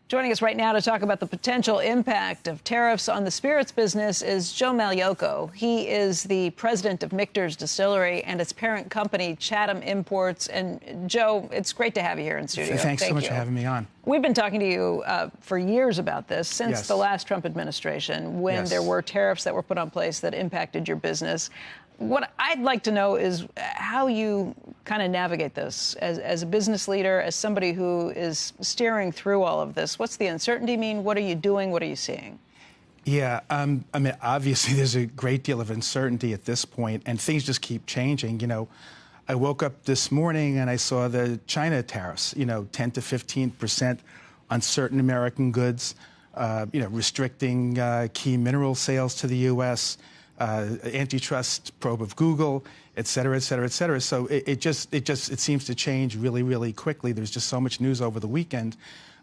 Joining us right now to talk about the potential impact of tariffs on the spirits business is Joe Magliocco. He is the president of Michter's Distillery and its parent company, Chatham Imports. And Joe, it's great to have you here in studio. Thanks so much for having me on. We've been talking to you for years about this, since the last Trump administration, when there were tariffs that were put on place that impacted your business. What I'd like to know is how you kind of navigate this as a business leader, as somebody who is steering through all of this. What's the uncertainty mean? What are you doing? What are you seeing? Yeah, I mean, obviously there's a great deal of uncertainty at this point, and things just keep changing. You know, I woke up this morning and I saw the China tariffs, 10 to 15% on certain American goods, restricting key mineral sales to the U.S., antitrust probe of Google, et cetera, et cetera, et cetera. So it seems to change really, really quickly. There's just so much news over the weekend.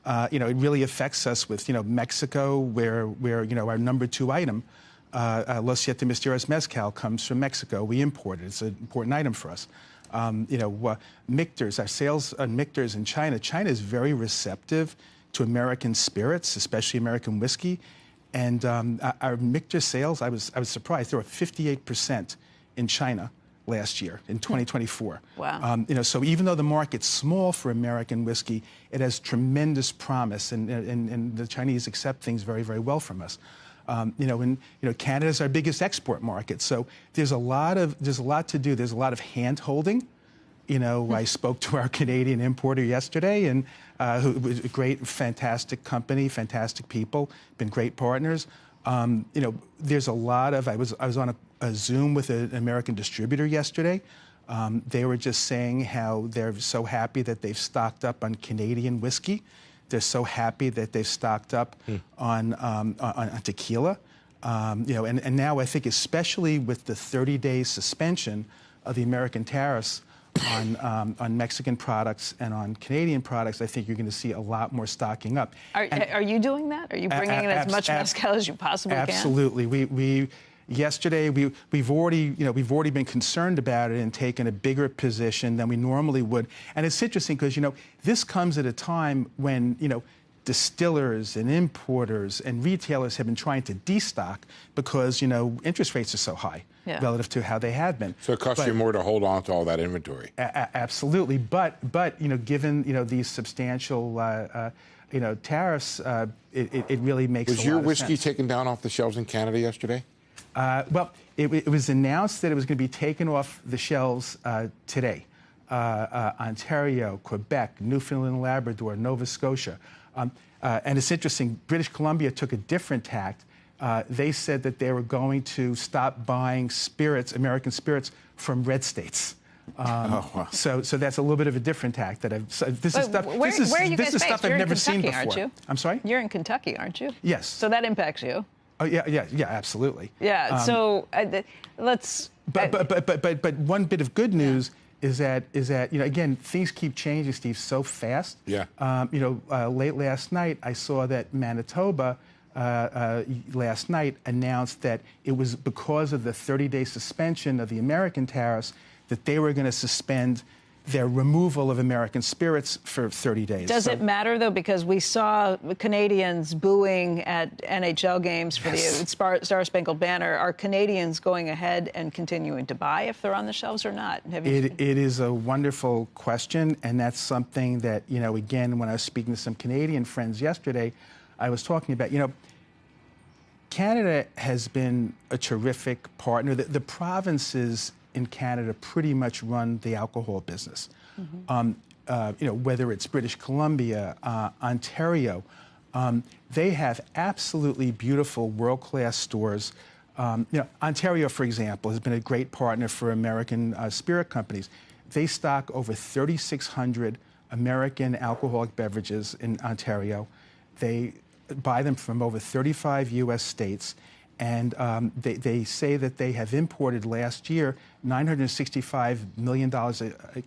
It really affects us with, Mexico, where our number 2 item, Los Siete Misterios Mezcal, comes from Mexico. We import it. It's an important item for us. Michter's, our sales on Michter's in China. China is very receptive to American spirits, especially American whiskey. And our Michter sales, I was surprised. They were 58% in China last year, in 2024. Wow. So even though the market's small for American whiskey, it has tremendous promise, and the Chinese accept things very, very well from us. Canada's our biggest export market, so there's a lot to do. There's a lot of hand-holding. I spoke to our Canadian importer yesterday, and who was a great, fantastic company, fantastic people, been great partners. There's a lot of. I was on a Zoom with an American distributor yesterday. They were just saying how they're so happy that they've stocked up on Canadian whiskey. They're so happy that they've stocked up on tequila. And now I think, especially with the 30-day suspension of the American tariffs on Mexican products and on Canadian products, I think you're going to see a lot more stocking up. Are you doing that? Are you bringing in as much mezcal as you possibly can? Absolutely. Yesterday we've already been concerned about it and taken a bigger position than we normally would. And it's interesting because this comes at a time when distillers and importers and retailers have been trying to destock because interest rates are so high relative to how they have been. So it costs you more to hold on to all that inventory. Absolutely, but given these substantial tariffs, it really makes a lot of sense. Was your whiskey taken down off the shelves in Canada yesterday? Well, it was announced that it was going to be taken off the shelves today. Ontario, Quebec, Newfoundland and Labrador, Nova Scotia. And it's interesting, British Columbia took a different tact. They said that they were going to stop buying spirits, American spirits, from red states. So that's a little bit of a different tact. This is stuff I've never seen before. Aren't you? I'm sorry? You're in Kentucky, aren't you? Yes. So that impacts you. Oh yeah, absolutely. Yeah. So let's. But one bit of good news is that again, things keep changing, Steve, so fast. Yeah. Late last night I saw that Manitoba last night announced that it was because of the 30-day suspension of the American tariffs that they were going to suspend their removal of American spirits for 30 days. Does it matter, though, because we saw Canadians booing at NHL games for the Star Spangled Banner? Are Canadians going ahead and continuing to buy if they're on the shelves or not? It is a wonderful question, and that's something that, again, when I was speaking to some Canadian friends yesterday, I was talking about, Canada has been a terrific partner. The provinces in Canada pretty much run the alcohol business. Whether it's British Columbia, Ontario, they have absolutely beautiful world-class stores. Ontario, for example, has been a great partner for American spirit companies. They stock over 3,600 American alcoholic beverages in Ontario. They buy them from over 35 U.S. states. And they say that they have imported last year $965 million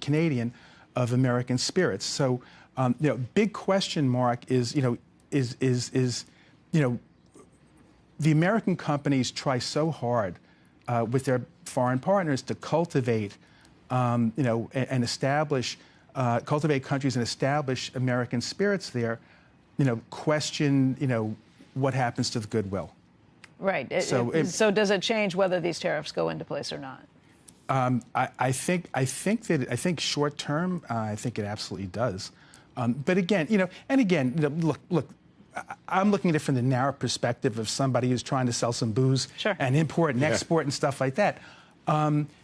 Canadian of American spirits. So, big question mark is the American companies try so hard with their foreign partners to cultivate, and establish, cultivate countries and establish American spirits there. question, what happens to the goodwill. Right. So does it change whether these tariffs go into place or not? I think short term, I think it absolutely does. But again, look, I'm looking at it from the narrow perspective of somebody who's trying to sell some booze and import and export and stuff like that.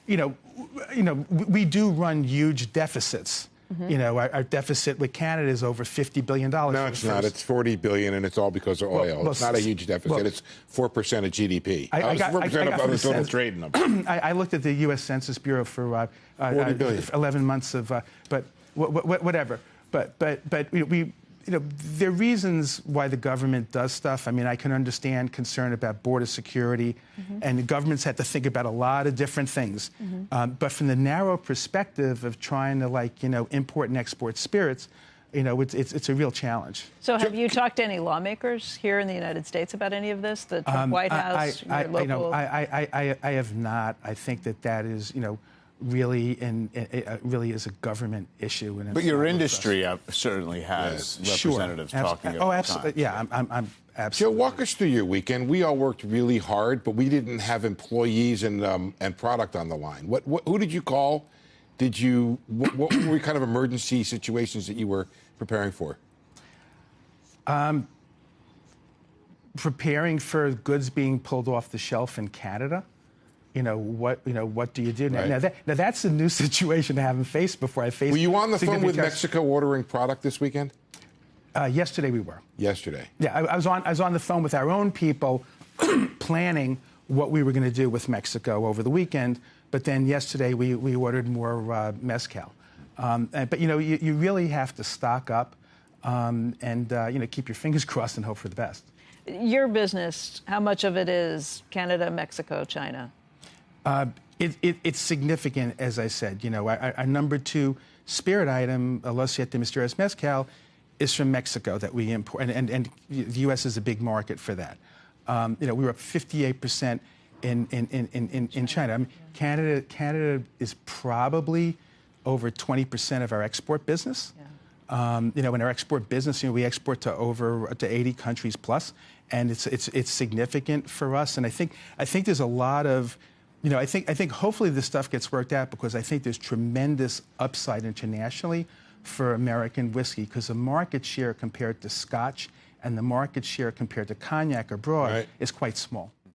We do run huge deficits. Our deficit with Canada is over $50 billion. No, it's not. It's $40 billion, and it's all because of oil. It's not a huge deficit. It's 4% of GDP. I got 4% of the total trade number. I looked at the U.S. Census Bureau for 40 billion. 11 months of, but whatever. But there are reasons why the government does stuff. I mean, I can understand concern about border security, and the government's had to think about a lot of different things. But from the narrow perspective of trying to, import and export spirits, it's a real challenge. So have you talked to any lawmakers here in the United States about any of this? The White House, your local... I have not. I think that is, really is a government issue. And but your industry certainly has representatives talking about absolutely. Yeah, I'm absolutely. Joe, walk us through your weekend. We all worked really hard, but we didn't have employees and product on the line. Who did you call? What were kind of emergency situations that you were preparing for? Preparing for goods being pulled off the shelf in Canada. What do you do now? Right. Now that's a new situation I haven't faced before. Were you on the phone with Mexico ordering product this weekend? Yesterday we were. Yesterday. Yeah, I was on the phone with our own people, planning what we were going to do with Mexico over the weekend. But then yesterday we ordered more mezcal. But you really have to stock up, and keep your fingers crossed and hope for the best. Your business, how much of it is Canada, Mexico, China? It's significant, as I said. Our number 2 spirit item, Los Siete Misterios Mezcal, is from Mexico that we import, and the U.S. is a big market for that. We were up 58% in China. I mean, Canada is probably over 20% of our export business. In our export business, we export to 80 countries plus, and it's significant for us. And I think there's a lot of, I think hopefully this stuff gets worked out, because I think there's tremendous upside internationally for American whiskey, because the market share compared to Scotch and the market share compared to cognac abroad is quite small.